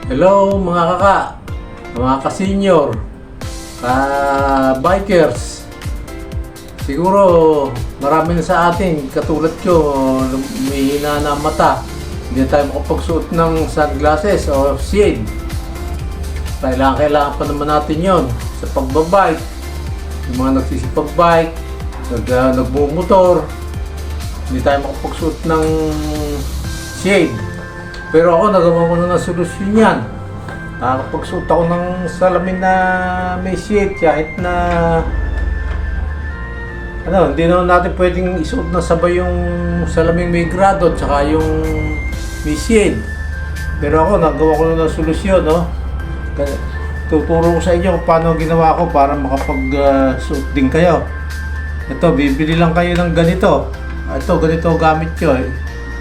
Hello mga kaka, mga ka-senior, bikers. Siguro marami na sa atin, katulad ko, may hina na mata. Hindi tayo makapagsuot ng sunglasses o shade. Kailangan pa naman natin yon sa pagbabike. Yung mga nagsisipag-bike, nagmumotor, hindi tayo makapagsuot ng shade. Pero ako, nagawa ko na ng solusyon yan. Nakakapagsuot ako ng salamin na may shade kahit na hindi naman natin pwedeng isuot na sabay yung salaming may grado at saka yung may shade. Pero ako, nagawa ko na ng solusyon, no? Tuturo ko sa inyo kung paano ginawa ko para makapag-suot din kayo. Ito, bibili lang kayo ng ganito. Ito, ganito gamit ko.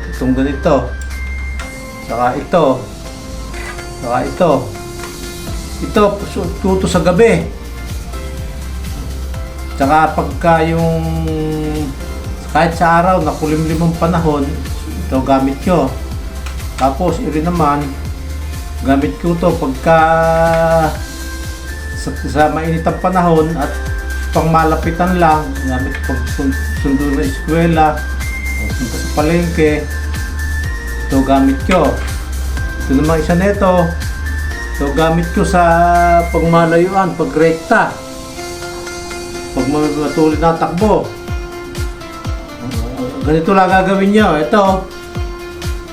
Itong ganito. Saka ito. Saka ito. Ito, tuto sa gabi. Saka pagka yung kahit sa araw, nakulimlim ang panahon, ito gamit ko. Tapos, ito naman, gamit ko to pagka sa mainit ang panahon at pang malapitan lang, gamit pag sundo na eskwela, punta sa palengke, ito gamit ko. Ito naman isa nito, ito gamit ko sa pagmalayuan, pag rekta, pag matulid na takbo. Ganito lang gagawin nyo. Ito,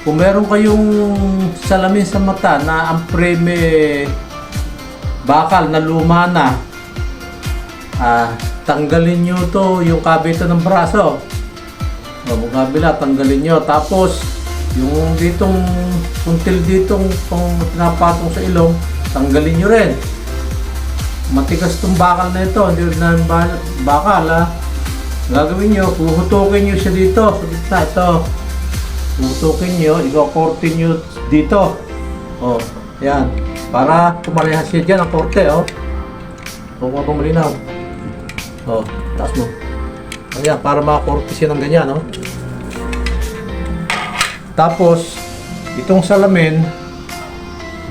kung meron kayong salamin sa mata na ang frame bakal na luma na, tanggalin nyo to yung kabitan ng braso. Yung kabila, tanggalin nyo. Tapos, yung ditong puntil ditong pinapatong sa ilong, tanggalin nyo rin. Matigas tong bakal na ito, hindi na bakal Gagawin nyo, huhutukin nyo siya dito sa gitna. Ito, huhutukin nyo, i-korte nyo dito. O, yan. Para pumarehas siya dyan ang korte, o. Huwag mo pang malinaw. O, taas mo. Ayan, para makakorte siya ng ganyan, o. Tapos, itong salamin,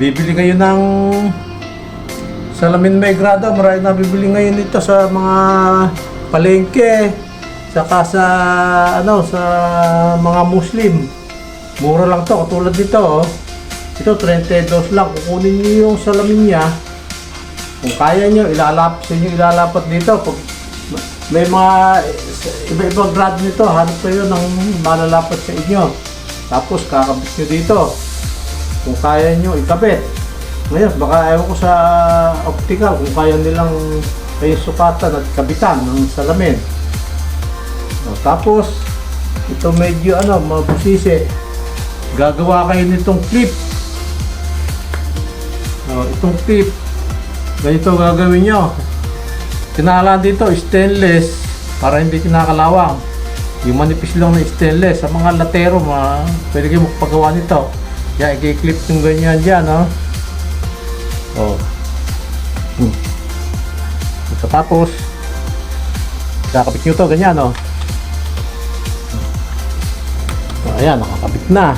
bibili kayo ng salamin may grado. Marami na bibili ngayon ito sa mga palengke, saka sa sa mga Muslim. Mura lang to, katulad nito, oh. Ito 32 lang. Kukunin niyo yung salamin niya. Kung kaya niyo, ilalapat dito. Pag may mga iba-ibang grado nito, hanap kayo ng malalapat sa inyo. Tapos kakabit nyo dito. Kung kaya nyo ikabit. Ngayon, baka ewan ko sa optical kung kaya nilang kayo sukatan at kabitan ng salamin. Tapos, ito medyo mabusisi. Gagawa kayo nitong clip. Itong clip. Ganito gagawin nyo. Kinahalan dito, stainless para hindi kinakalawang. Yung manipis lang na stainless. Sa mga latero, pwede kayo magpagawa nito. Yan, i-clip yung ganyan dyan, Tapos, kakabit nyo to, ganyan, ayan, nakakabit na.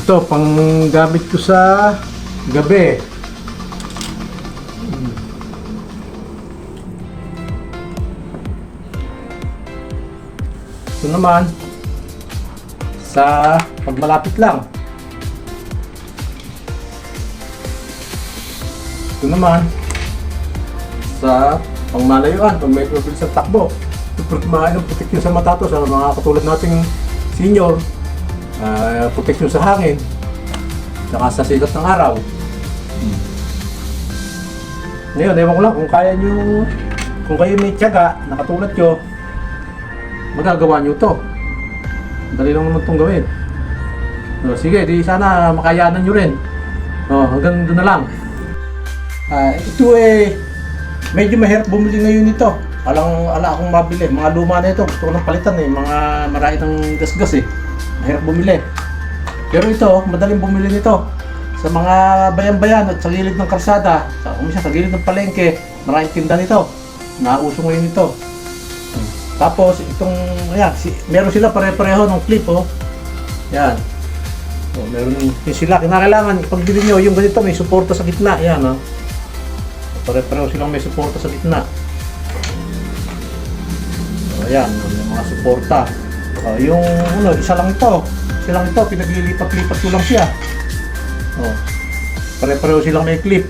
Ito, pang gamit ko sa gabi. Ito naman sa pagmalapit lang. Ito naman sa pangmalayuan, pag may mabilis ang takbo. Ito protection sa mata to, sa mga katulad nating senior, protection sa hangin, saka sa sikat ng araw. Ngayon, ewan ko lang kung kaya nyo, kung kayo may tiyaga, nakatulad nyo, magagawa nyo to. Dali lang naman itong gawin. Sige, di sana makayanan nyo rin. Hanggang doon na lang. Ito medyo mahirap bumili ngayon nito. Ala akong mabili. Mga luma na ito, gusto ko nang palitan mga marami ng gasgas Mahirap bumili. Pero ito, madaling bumili nito. Sa mga bayan-bayan at sa gilid ng kalsada, sa gilid ng palengke, maraming tinda nito. Nauso ngayon ito. Tapos itong, ayan, meron sila pare-pareho ng clip, Yan. Oh, meron yung sila. Kinakailangan, pagbili nyo, yung ganito may suporta sa gitna. Yan, oh. Pare-pareho silang may suporta sa gitna. So, ayan, may mga suporta. Yung ano, isa lang ito, pinaglilipat-lipat ko lang siya. Oh. Pare-pareho silang may clip.